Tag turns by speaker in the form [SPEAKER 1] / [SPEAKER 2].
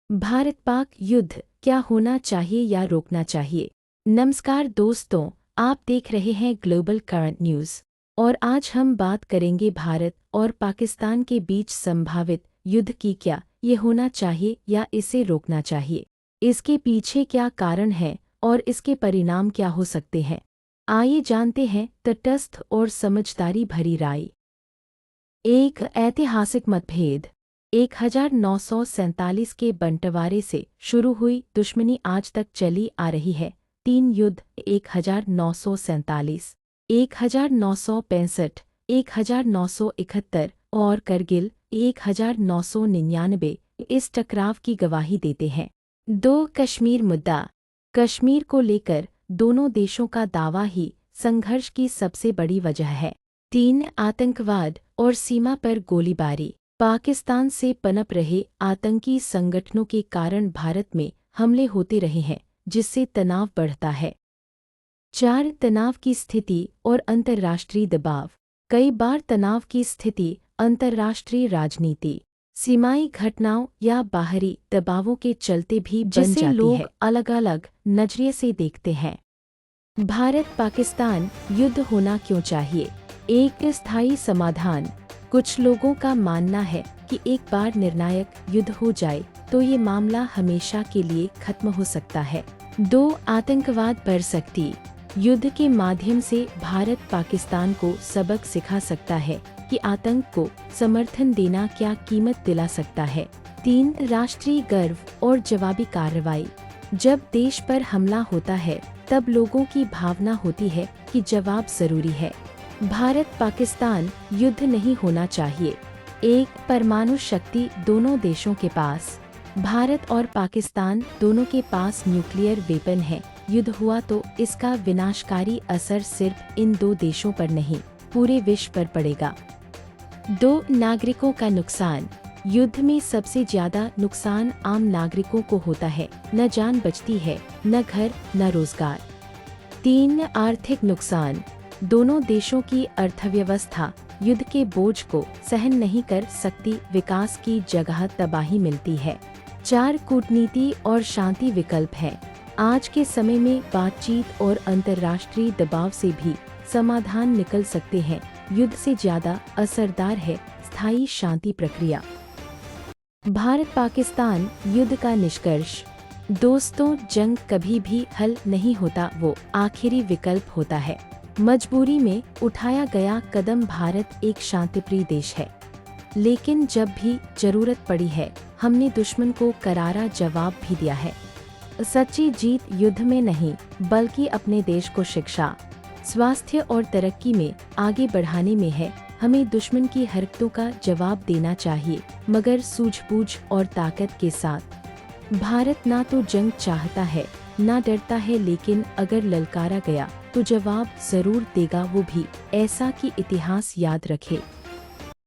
[SPEAKER 1] भारत पाक युद्ध क्या होना चाहिए या रोकना चाहिए। नमस्कार दोस्तों, आप देख रहे हैं ग्लोबल करंट न्यूज़ और आज हम बात करेंगे भारत और पाकिस्तान के बीच संभावित युद्ध की। क्या ये होना चाहिए या इसे रोकना चाहिए, इसके पीछे क्या कारण है और इसके परिणाम क्या हो सकते हैं। आइए जानते हैं तटस्थ और समझदारी भरी राय। एक ऐतिहासिक मतभेद। 1947 के बंटवारे से शुरू हुई दुश्मनी आज तक चली आ रही है। 3 युद्ध 1947, 1965, 1971 और करगिल 1999 इस टकराव की गवाही देते हैं। 2 कश्मीर मुद्दा। कश्मीर को लेकर दोनों देशों का दावा ही संघर्ष की सबसे बड़ी वजह है। 3 आतंकवाद और सीमा पर गोलीबारी। पाकिस्तान से पनप रहे आतंकी संगठनों के कारण भारत में हमले होते रहे हैं, जिससे तनाव बढ़ता है। 4 तनाव की स्थिति और अंतर्राष्ट्रीय दबाव। कई बार तनाव की स्थिति अंतर्राष्ट्रीय राजनीति, सीमाई घटनाओं या बाहरी दबावों के चलते भी बन जाती है, जिसे लोग अलग अलग नजरिए से देखते हैं। भारत पाकिस्तान युद्ध होना क्यों चाहिए। एक स्थायी समाधान। कुछ लोगों का मानना है कि एक बार निर्णायक युद्ध हो जाए तो ये मामला हमेशा के लिए खत्म हो सकता है। 2 आतंकवाद पर सख्ती। युद्ध के माध्यम से भारत पाकिस्तान को सबक सिखा सकता है कि आतंक को समर्थन देना क्या कीमत दिला सकता है। 3 राष्ट्रीय गर्व और जवाबी कार्रवाई। जब देश पर हमला होता है तब लोगों की भावना होती है कि जवाब जरूरी है। भारत पाकिस्तान युद्ध नहीं होना चाहिए। एक परमाणु शक्ति दोनों देशों के पास। भारत और पाकिस्तान दोनों के पास न्यूक्लियर वेपन है। युद्ध हुआ तो इसका विनाशकारी असर सिर्फ इन 2 देशों पर नहीं, पूरे विश्व पर पड़ेगा। 2 नागरिकों का नुकसान। युद्ध में सबसे ज्यादा नुकसान आम नागरिकों को होता है। न जान बचती है, न घर, न रोजगार। 3 आर्थिक नुकसान। दोनों देशों की अर्थव्यवस्था युद्ध के बोझ को सहन नहीं कर सकती, विकास की जगह तबाही मिलती है। 4 कूटनीति और शांति विकल्प हैं। आज के समय में बातचीत और अंतर्राष्ट्रीय दबाव से भी समाधान निकल सकते हैं। युद्ध से ज्यादा असरदार है स्थायी शांति प्रक्रिया। भारत पाकिस्तान युद्ध का निष्कर्ष। दोस्तों, जंग कभी भी हल नहीं होता, वो आखिरी विकल्प होता है। मजबूरी में उठाया गया कदम। भारत एक शांतिप्रिय देश है, लेकिन जब भी जरूरत पड़ी है हमने दुश्मन को करारा जवाब भी दिया है। सच्ची जीत युद्ध में नहीं, बल्कि अपने देश को शिक्षा, स्वास्थ्य और तरक्की में आगे बढ़ाने में है। हमें दुश्मन की हरकतों का जवाब देना चाहिए, मगर सूझबूझ और ताकत के साथ। भारत ना तो जंग चाहता है, ना डरता है, लेकिन अगर ललकारा गया तो जवाब जरूर देगा, वो भी ऐसा कि इतिहास याद रखे।